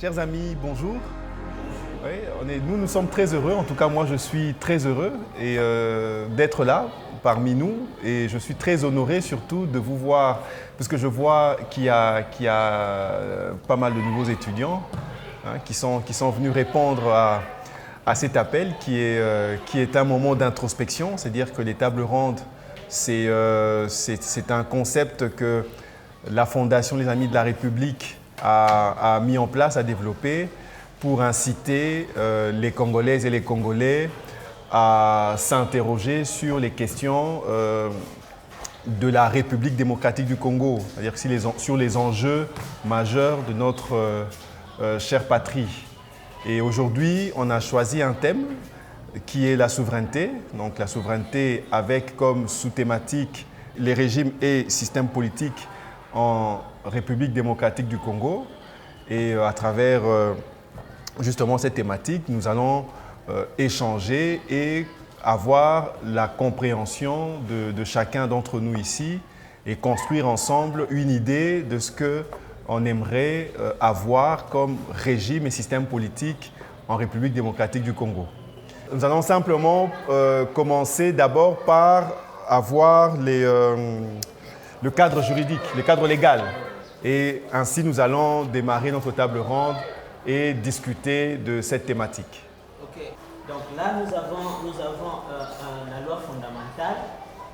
Chers amis, bonjour. Oui, nous sommes très heureux, en tout cas moi je suis très heureux d'être là parmi nous et je suis très honoré surtout de vous voir parce que je vois qu'il y a pas mal de nouveaux étudiants qui sont venus répondre à cet appel qui est un moment d'introspection, c'est-à-dire que les tables rondes c'est un concept que la Fondation Les Amis de la République a mis en place, a développé pour inciter les Congolaises et les Congolais à s'interroger sur les questions de la République démocratique du Congo, c'est-à-dire sur les enjeux majeurs de notre chère patrie. Et aujourd'hui, on a choisi un thème qui est la souveraineté, donc la souveraineté avec comme sous-thématique les régimes et systèmes politiques en République démocratique du Congo. Et à travers justement cette thématique, nous allons échanger et avoir la compréhension de chacun d'entre nous ici et construire ensemble une idée de ce qu'on aimerait avoir comme régime et système politique en République démocratique du Congo. Nous allons simplement commencer d'abord par avoir le cadre juridique, le cadre légal. Et ainsi, nous allons démarrer notre table ronde et discuter de cette thématique. Ok, donc là nous avons la loi fondamentale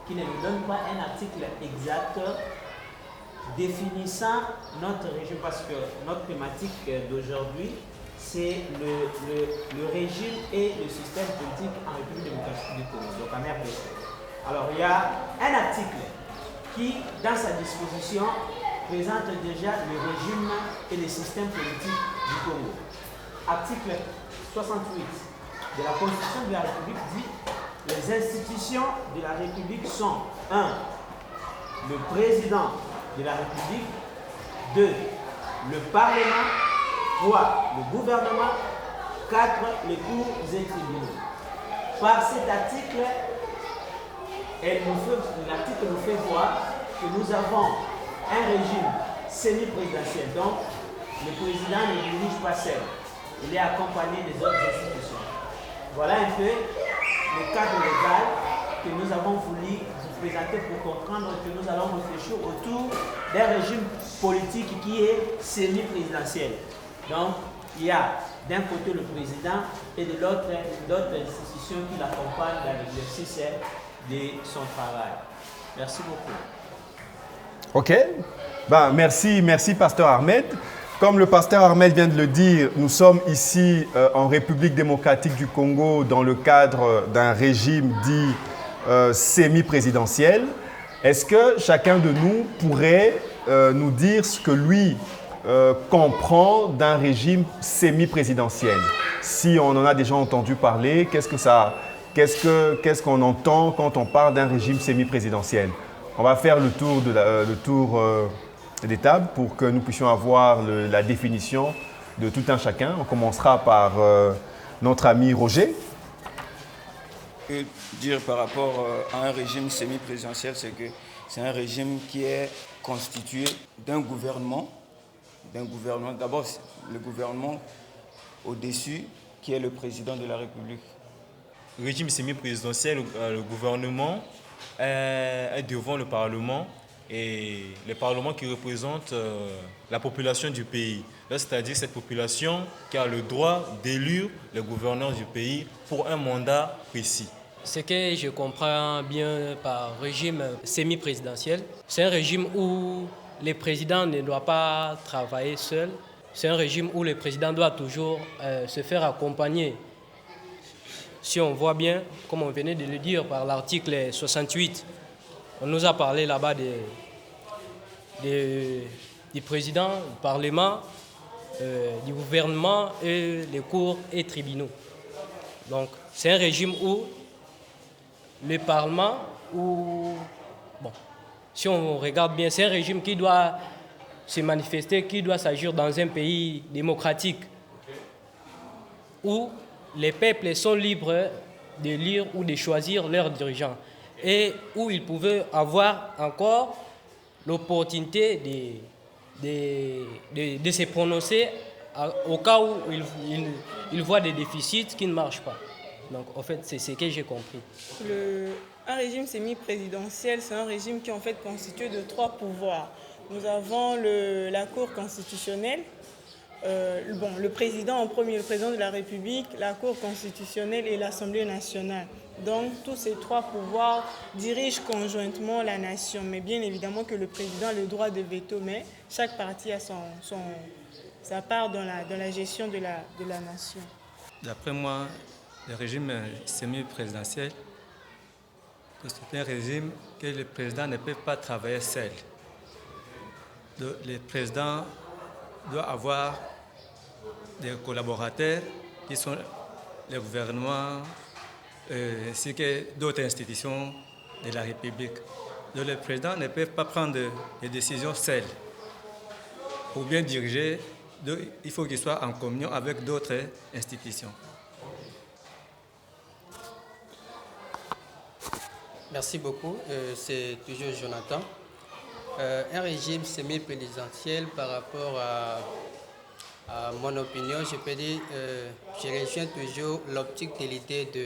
qui ne nous donne pas un article exact définissant notre régime parce que notre thématique d'aujourd'hui c'est le régime et le système politique en République démocratique du Congo, donc en RDC. Alors il y a un article qui, dans sa disposition, présente déjà le régime et le système politique du Congo. Article 68 de la Constitution de la République dit « Les institutions de la République sont 1. Le président de la République, 2. Le Parlement, 3. Le gouvernement, 4. Les cours et tribunaux. » Par cet article, l'article nous fait voir que nous avons un régime semi-présidentiel. Donc, le président ne dirige pas seul. Il est accompagné des autres institutions. Voilà un peu le cadre légal que nous avons voulu vous présenter pour comprendre que nous allons réfléchir autour d'un régime politique qui est semi-présidentiel. Donc, il y a d'un côté le président et de l'autre d'autres institutions qui l'accompagnent dans l'exercice de son travail. Merci beaucoup. Ok, merci Pasteur Ahmed. Comme le Pasteur Ahmed vient de le dire, nous sommes ici en République démocratique du Congo dans le cadre d'un régime dit semi-présidentiel. Est-ce que chacun de nous pourrait nous dire ce que lui comprend d'un régime semi-présidentiel? Si on en a déjà entendu parler, qu'est-ce qu'on entend quand on parle d'un régime semi-présidentiel? On va faire le tour des tables pour que nous puissions avoir la définition de tout un chacun. On commencera par notre ami Roger. Dire par rapport à un régime semi-présidentiel, c'est que c'est un régime qui est constitué d'un gouvernement. D'abord, le gouvernement au-dessus, qui est le président de la République. Le régime semi-présidentiel, le gouvernement est devant le Parlement et le Parlement qui représente la population du pays. C'est-à-dire cette population qui a le droit d'élire le gouverneur du pays pour un mandat précis. Ce que je comprends bien par régime semi-présidentiel, c'est un régime où le président ne doit pas travailler seul. C'est un régime où le président doit toujours se faire accompagner. Si on voit bien, comme on venait de le dire par l'article 68, on nous a parlé là-bas du président, du Parlement, du gouvernement et les cours et tribunaux. Donc c'est un régime où le Parlement, si on regarde bien, c'est un régime qui doit se manifester, qui doit s'agir dans un pays démocratique où les peuples sont libres de lire ou de choisir leurs dirigeants et où ils pouvaient avoir encore l'opportunité de se prononcer au cas où il voit des déficits qui ne marchent pas. Donc, en fait, c'est ce que j'ai compris. Un régime semi-présidentiel, c'est un régime qui est en fait constitué de 3 pouvoirs. Nous avons la Cour constitutionnelle, le président en premier, le président de la République, la Cour constitutionnelle et l'Assemblée nationale. Donc, tous ces 3 pouvoirs dirigent conjointement la nation. Mais bien évidemment que le président a le droit de veto, mais chaque parti a sa part dans la gestion de la nation. D'après moi, le régime semi-présidentiel, c'est un régime que le président ne peut pas travailler seul. Le président doit avoir des collaborateurs qui sont le gouvernement ainsi que d'autres institutions de la République. Donc, le président ne peut pas prendre des décisions seul. Pour bien diriger, il faut qu'il soit en communion avec d'autres institutions. Merci beaucoup. C'est toujours Jonathan. Un régime semi-présidentiel par rapport à mon opinion, je peux dire, je rejoins toujours l'optique de l'idée de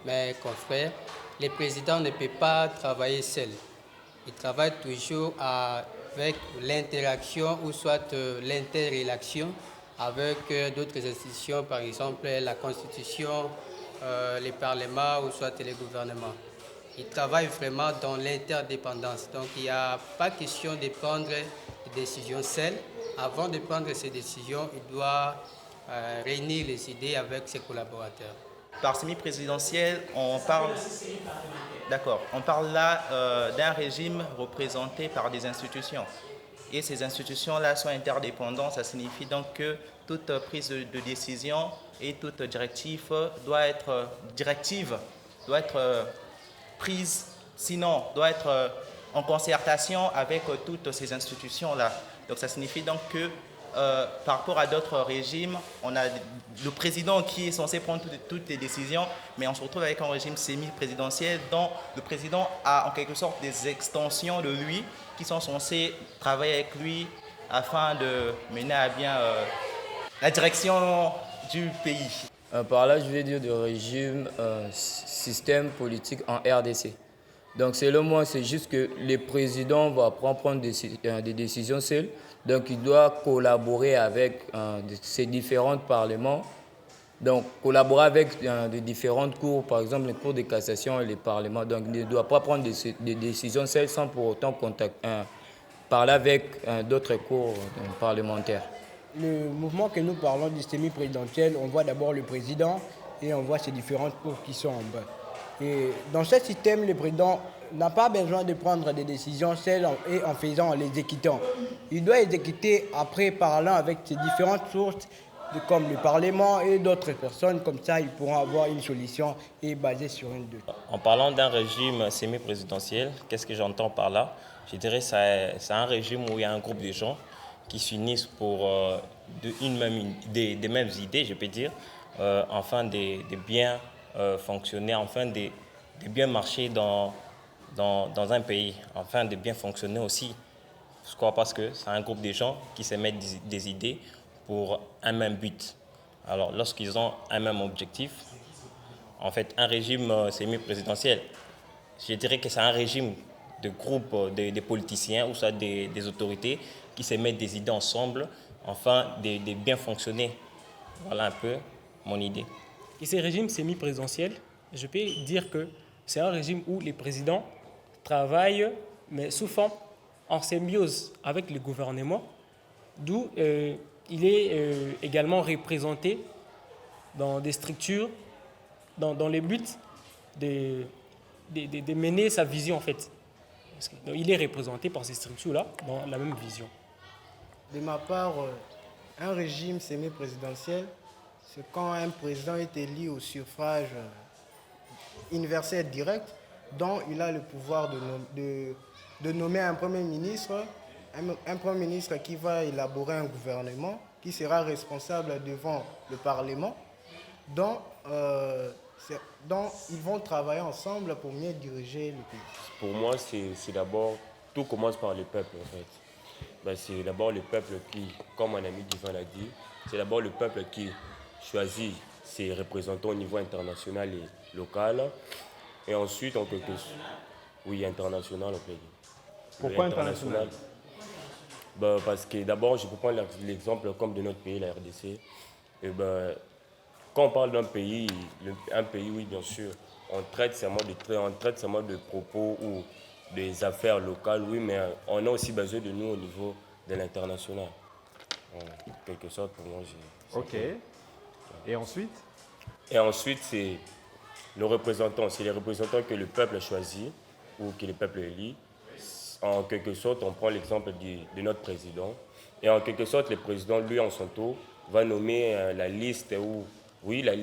mes confrères. Les présidents ne peuvent pas travailler seuls. Ils travaillent toujours avec l'interaction ou soit l'interrelation avec d'autres institutions, par exemple la Constitution, les parlements ou soit les gouvernements. Ils travaillent vraiment dans l'interdépendance. Donc, il n'y a pas question de prendre des décisions seules. Avant de prendre ces décisions, il doit réunir les idées avec ses collaborateurs. Par semi-présidentiel, on parle là d'un régime représenté par des institutions. Et ces institutions-là sont interdépendantes. Ça signifie donc que toute prise de décision et toute directive doit être prise, sinon doit être en concertation avec toutes ces institutions-là. Donc ça signifie donc que par rapport à d'autres régimes, on a le président qui est censé prendre toutes les décisions, mais on se retrouve avec un régime semi-présidentiel dont le président a en quelque sorte des extensions de lui qui sont censées travailler avec lui afin de mener à bien la direction du pays. Par là, je vais dire de régime, système politique en RDC. Donc, selon moi, c'est juste que le président va prendre des décisions seules. Donc, il doit collaborer avec ces différents parlements. Donc, collaborer avec des différentes cours, par exemple les cours de cassation et les parlements. Donc, il ne doit pas prendre des décisions seules sans pour autant parler avec d'autres cours parlementaires. Le mouvement que nous parlons du semi-présidentiel, on voit d'abord le président et on voit ses différentes cours qui sont en bas. Et dans ce système, le président n'a pas besoin de prendre des décisions seules et en faisant, en les exécutant. Il doit exécuter après parlant avec ses différentes sources, comme le Parlement et d'autres personnes. Comme ça, ils pourront avoir une solution et basée sur une d'eux. En parlant d'un régime semi-présidentiel, qu'est-ce que j'entends par là? Je dirais que c'est un régime où il y a un groupe de gens qui s'unissent pour des mêmes idées, je peux dire, afin de bien fonctionner, afin de bien marcher dans un pays, afin de bien fonctionner aussi. Pourquoi? Parce que c'est un groupe de gens qui se mettent des idées pour un même but. Alors, lorsqu'ils ont un même objectif, en fait, un régime semi-présidentiel, je dirais que c'est un régime de groupe des politiciens ou soit des autorités qui se mettent des idées ensemble afin de bien fonctionner. Voilà un peu mon idée. Et ces régimes semi-présidentiels, je peux dire que c'est un régime où les présidents travaillent, mais sous forme en symbiose avec le gouvernement, d'où il est également représenté dans des structures, dans les buts de mener sa vision en fait. Donc, il est représenté par ces structures-là dans la même vision. De ma part, un régime semi-présidentiel, c'est quand un président est élu au suffrage universel direct, dont il a le pouvoir de nommer un Premier ministre, un Premier ministre qui va élaborer un gouvernement, qui sera responsable devant le Parlement, dont ils vont travailler ensemble pour mieux diriger le pays. Pour moi, c'est d'abord, tout commence par le peuple en fait. ben, c'est d'abord le peuple qui, comme mon ami Divan l'a dit, c'est d'abord le peuple qui choisit ses représentants au niveau international et local. Et ensuite, en quelque sorte, oui, international, on peut dire. Pourquoi international? Ben, parce que d'abord, je peux prendre l'exemple comme de notre pays, la RDC. Et ben, quand on parle d'un pays, oui, bien sûr, on traite seulement de propos ou des affaires locales, oui, mais on a aussi besoin de nous au niveau de l'international. En quelque sorte, pour moi, j'ai... Ok. Et ensuite? Et ensuite, c'est nos représentants. C'est les représentants que le peuple choisit ou que le peuple élit. En quelque sorte, on prend l'exemple de notre président. Et en quelque sorte, le président, lui, en son tour, va nommer la liste la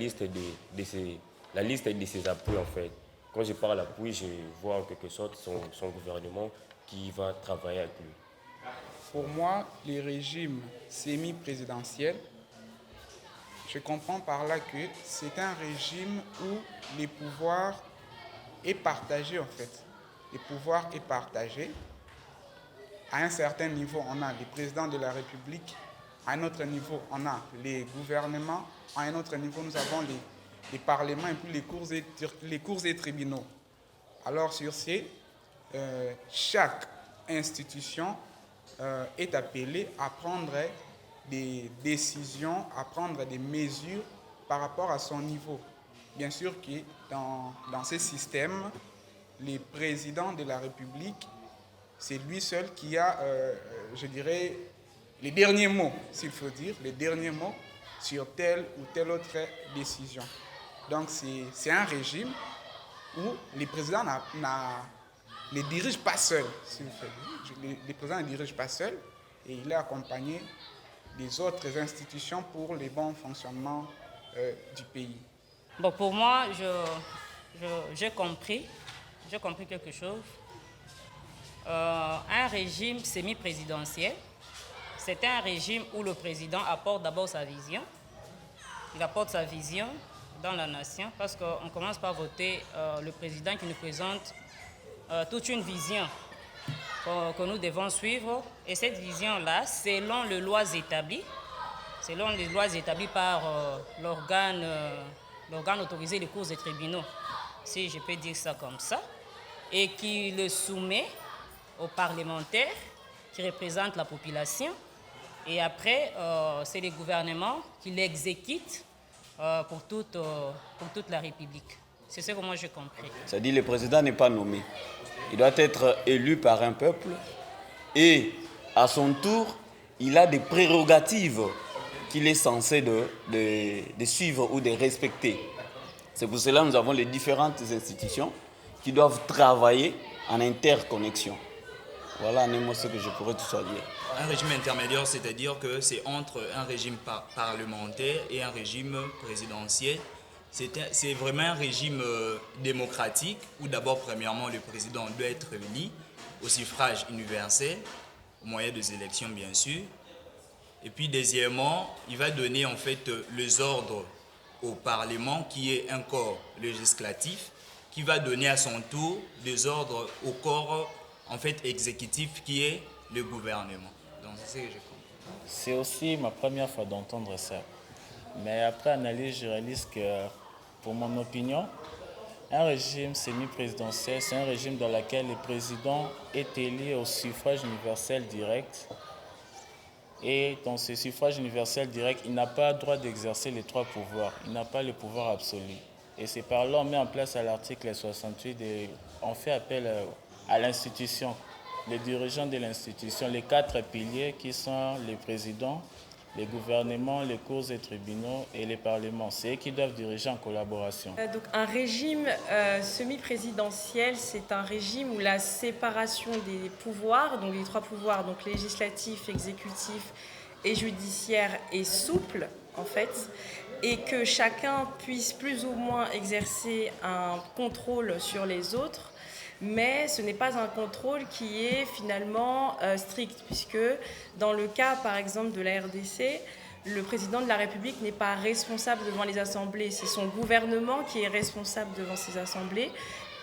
liste de ses appuis, en fait. Quand je parle d'appui, je vois en quelque sorte son gouvernement qui va travailler avec lui. Pour moi, les régimes semi-présidentiels, je comprends par là que c'est un régime où les pouvoirs est partagé, en fait. Le pouvoir est partagé. À un certain niveau, on a les présidents de la République. À un autre niveau, on a les gouvernements. À un autre niveau, nous avons les parlements et puis les cours et tribunaux. Alors, sur ces, chaque institution est appelée à prendre des décisions, à prendre des mesures par rapport à son niveau. Bien sûr que dans ces systèmes, le président de la République, c'est lui seul qui a, je dirais, les derniers mots, s'il faut dire, les derniers mots sur telle ou telle autre décision. Donc c'est un régime où le président ne dirige pas seul, s'il faut dire. Le président ne dirige pas seul et il est accompagné des autres institutions pour le bon fonctionnement du pays. Bon, pour moi, j'ai compris quelque chose. Un régime semi-présidentiel, c'est un régime où le président apporte d'abord sa vision. Il apporte sa vision dans la nation parce qu'on commence par voter le président qui nous présente toute une vision que nous devons suivre. Et cette vision-là, selon les lois établies par l'organe autorisé, les cours et tribunaux, si je peux dire ça comme ça, et qui le soumet aux parlementaires qui représentent la population. Et après, c'est les gouvernements qui l'exécutent pour toute la République. C'est ce que moi j'ai compris. C'est-à-dire que le président n'est pas nommé. Il doit être élu par un peuple et à son tour, il a des prérogatives qu'il est censé de suivre ou de respecter. C'est pour cela que nous avons les différentes institutions qui doivent travailler en interconnexion. Voilà en un mot ce que je pourrais tout ça dire. Un régime intermédiaire, c'est-à-dire que c'est entre un régime parlementaire et un régime présidentiel. C'est vraiment un régime démocratique où d'abord, premièrement, le président doit être élu au suffrage universel, au moyen des élections bien sûr. Et puis deuxièmement, il va donner en fait les ordres au Parlement qui est un corps législatif qui va donner à son tour des ordres au corps en fait exécutif qui est le gouvernement. Donc c'est ce que j'ai compris. C'est aussi ma première fois d'entendre ça. Mais après analyse, je réalise que, pour mon opinion, un régime semi-présidentiel, c'est un régime dans lequel le président est élu au suffrage universel direct. Et dans ce suffrage universel direct, il n'a pas le droit d'exercer les trois pouvoirs. Il n'a pas le pouvoir absolu. Et c'est par là qu'on met en place à l'article 68, on fait appel à l'institution, les dirigeants de l'institution, les 4 piliers qui sont les présidents, les gouvernements, les cours et tribunaux et les parlements. C'est eux qui doivent diriger en collaboration. Donc un régime semi-présidentiel, c'est un régime où la séparation des pouvoirs, donc les 3 pouvoirs, donc législatif, exécutif et judiciaire, est souple en fait, et que chacun puisse plus ou moins exercer un contrôle sur les autres. Mais ce n'est pas un contrôle qui est finalement strict, puisque dans le cas, par exemple, de la RDC, le président de la République n'est pas responsable devant les assemblées, c'est son gouvernement qui est responsable devant ces assemblées,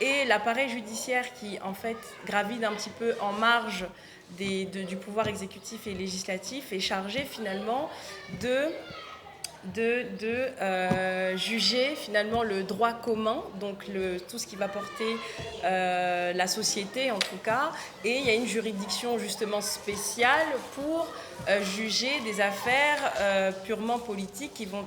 et l'appareil judiciaire qui, en fait, gravite un petit peu en marge du pouvoir exécutif et législatif est chargé finalement de juger finalement le droit commun, donc tout ce qui va porter la société en tout cas, et il y a une juridiction justement spéciale pour juger des affaires purement politiques qui vont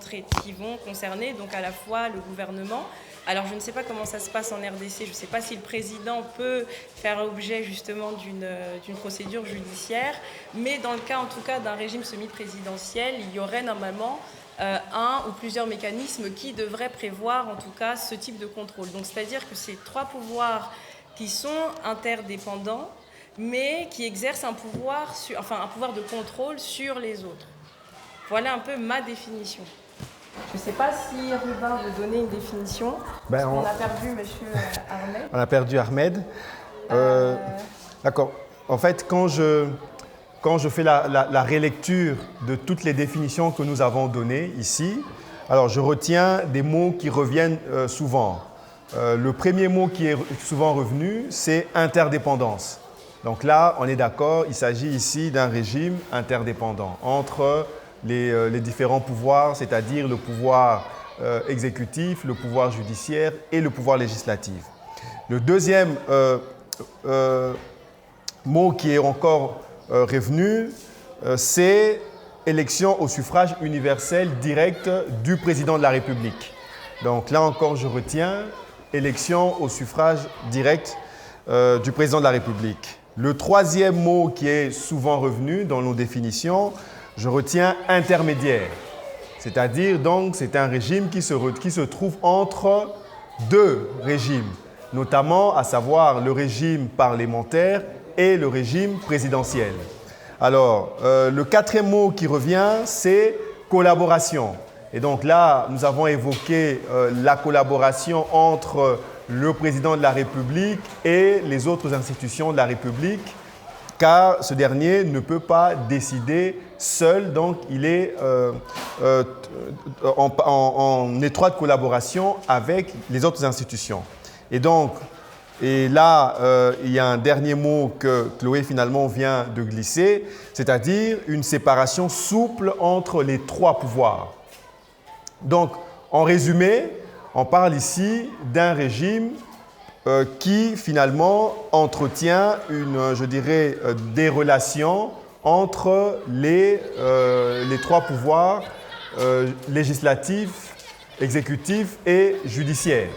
concerner donc à la fois le gouvernement. Alors je ne sais pas comment ça se passe en RDC, je ne sais pas si le président peut faire objet justement d'une procédure judiciaire, mais dans le cas en tout cas d'un régime semi-présidentiel, il y aurait normalement un ou plusieurs mécanismes qui devraient prévoir en tout cas ce type de contrôle. Donc c'est-à-dire que c'est 3 pouvoirs qui sont interdépendants, mais qui exercent un pouvoir de contrôle sur les autres. Voilà un peu ma définition. Je ne sais pas si Rubin veut donner une définition. On a perdu M. Ahmed. On a perdu Ahmed. D'accord. En fait, quand je fais la relecture de toutes les définitions que nous avons données ici, alors je retiens des mots qui reviennent souvent. Le premier mot qui est souvent revenu, c'est interdépendance. Donc là, on est d'accord, il s'agit ici d'un régime interdépendant entre les différents pouvoirs, c'est-à-dire le pouvoir exécutif, le pouvoir judiciaire et le pouvoir législatif. Le deuxième mot qui est encore revenu, c'est élection au suffrage universel direct du président de la République. Donc là encore, je retiens élection au suffrage direct du président de la République. Le troisième mot qui est souvent revenu dans nos définitions, je retiens intermédiaire. C'est-à-dire donc c'est un régime qui se trouve entre 2 régimes, notamment à savoir le régime parlementaire et le régime présidentiel. Alors, le 4e mot qui revient, c'est collaboration. Et donc là, nous avons évoqué la collaboration entre le président de la République et les autres institutions de la République, car ce dernier ne peut pas décider seul, donc il est en étroite collaboration avec les autres institutions. Et là, il y a un dernier mot que Chloé finalement vient de glisser, c'est-à-dire une séparation souple entre les 3 pouvoirs. Donc, en résumé, on parle ici d'un régime qui finalement entretient des relations entre les 3 pouvoirs législatifs, exécutifs et judiciaires.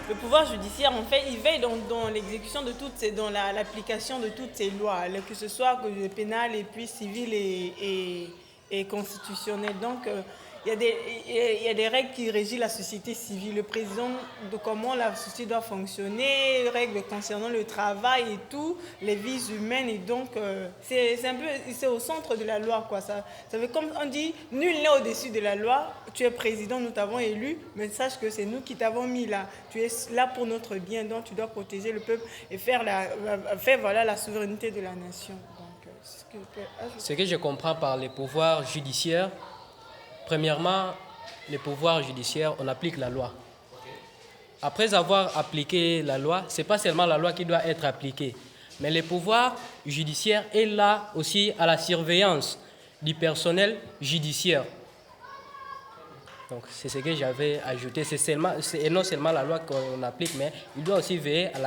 Le pouvoir judiciaire, en fait, il veille dans l'exécution de dans l'application de toutes ces lois, que ce soit pénal et puis civil et constitutionnel. Donc, il y a des règles qui régissent la société civile, le président, de comment la société doit fonctionner, règles concernant le travail et tout, les vies humaines. Et donc, c'est au centre de la loi, quoi. Ça veut, comme on dit, nul n'est au-dessus de la loi. Tu es président, nous t'avons élu, mais sache que c'est nous qui t'avons mis là. Tu es là pour notre bien, donc tu dois protéger le peuple et faire la souveraineté de la nation. Donc, ce que je comprends par les pouvoirs judiciaires, premièrement, les pouvoirs judiciaires, on applique la loi. Après avoir appliqué la loi, ce n'est pas seulement la loi qui doit être appliquée, mais les pouvoirs judiciaires est là aussi à la surveillance du personnel judiciaire. Donc c'est ce que j'avais ajouté. C'est non seulement la loi qu'on applique, mais il doit aussi veiller à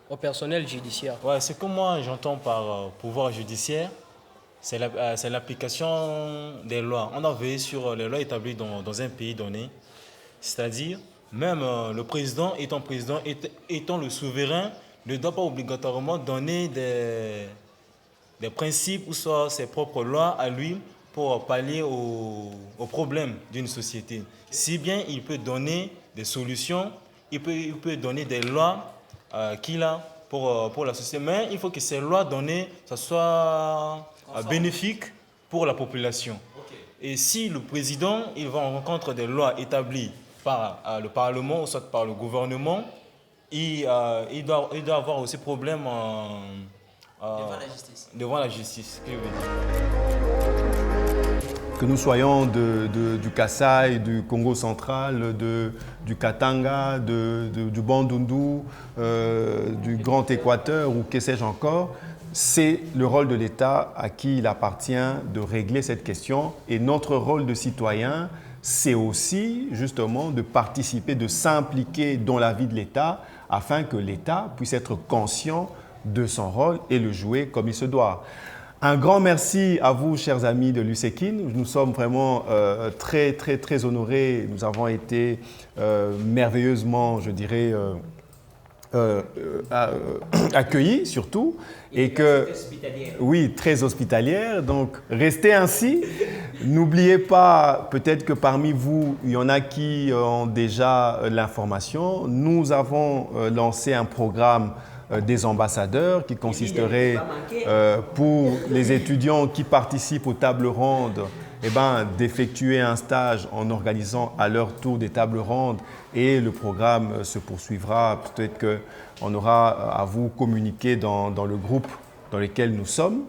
au personnel judiciaire. Ouais, ce que moi j'entends par pouvoir judiciaire, c'est l'application des lois. On doit veiller sur les lois établies dans un pays donné. C'est-à-dire, même le président étant le souverain, ne doit pas obligatoirement donner des principes ou soit ses propres lois à lui pour pallier aux problèmes d'une société. Si bien il peut donner des solutions, il peut donner des lois qu'il a pour la société. Mais il faut que ces lois données, ça soit bénéfique pour la population. Okay. Et si le président il va en rencontre des lois établies par le Parlement ou soit par le gouvernement, il doit avoir aussi problème devant la justice. Que nous soyons du Kasaï, du Congo central, du Katanga, du Bandundu, du Grand Équateur ou que sais-je encore, c'est le rôle de l'État à qui il appartient de régler cette question. Et notre rôle de citoyen, c'est aussi justement de participer, de s'impliquer dans la vie de l'État afin que l'État puisse être conscient de son rôle et le jouer comme il se doit. Un grand merci à vous, chers amis de l'USEKIN. Nous sommes vraiment très, très, très honorés. Nous avons été merveilleusement, je dirais, accueillis surtout. Et que, oui, très hospitalière. Donc, restez ainsi. N'oubliez pas, peut-être que parmi vous, il y en a qui ont déjà l'information. Nous avons lancé un programme des ambassadeurs qui consisterait pour les étudiants qui participent aux tables rondes d'effectuer un stage en organisant à leur tour des tables rondes et le programme se poursuivra. Peut-être qu'on aura à vous communiquer dans le groupe dans lequel nous sommes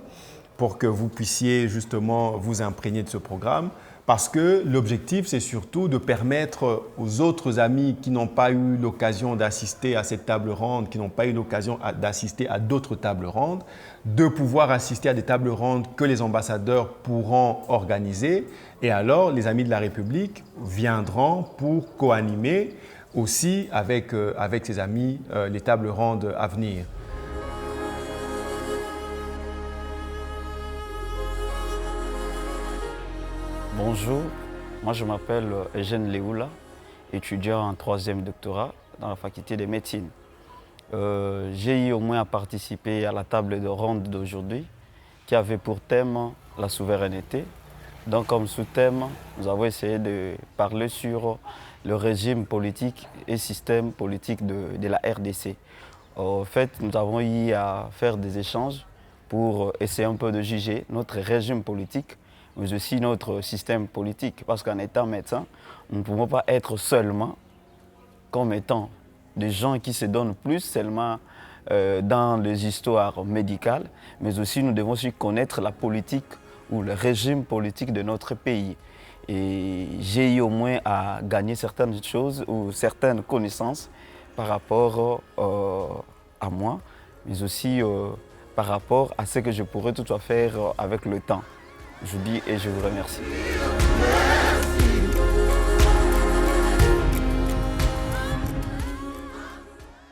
pour que vous puissiez justement vous imprégner de ce programme. Parce que l'objectif, c'est surtout de permettre aux autres amis qui n'ont pas eu l'occasion d'assister à cette table ronde, qui n'ont pas eu l'occasion d'assister à d'autres tables rondes, de pouvoir assister à des tables rondes que les ambassadeurs pourront organiser. Et alors, les amis de la République viendront pour co-animer aussi avec ces amis les tables rondes à venir. Bonjour, moi je m'appelle Eugène Léoula, étudiant en 3e doctorat dans la faculté de médecine. J'ai eu au moins à participer à la table de ronde d'aujourd'hui qui avait pour thème la souveraineté. Donc comme sous-thème, nous avons essayé de parler sur le régime politique et système politique de la RDC. En fait, nous avons eu à faire des échanges pour essayer un peu de juger notre régime politique, mais aussi notre système politique. Parce qu'en étant médecin, nous ne pouvons pas être seulement comme étant des gens qui se donnent plus seulement dans les histoires médicales, mais aussi nous devons aussi connaître la politique ou le régime politique de notre pays. Et j'ai eu au moins à gagner certaines choses ou certaines connaissances par rapport à moi, mais aussi par rapport à ce que je pourrais toutefois faire avec le temps. Je vous dis et je vous remercie.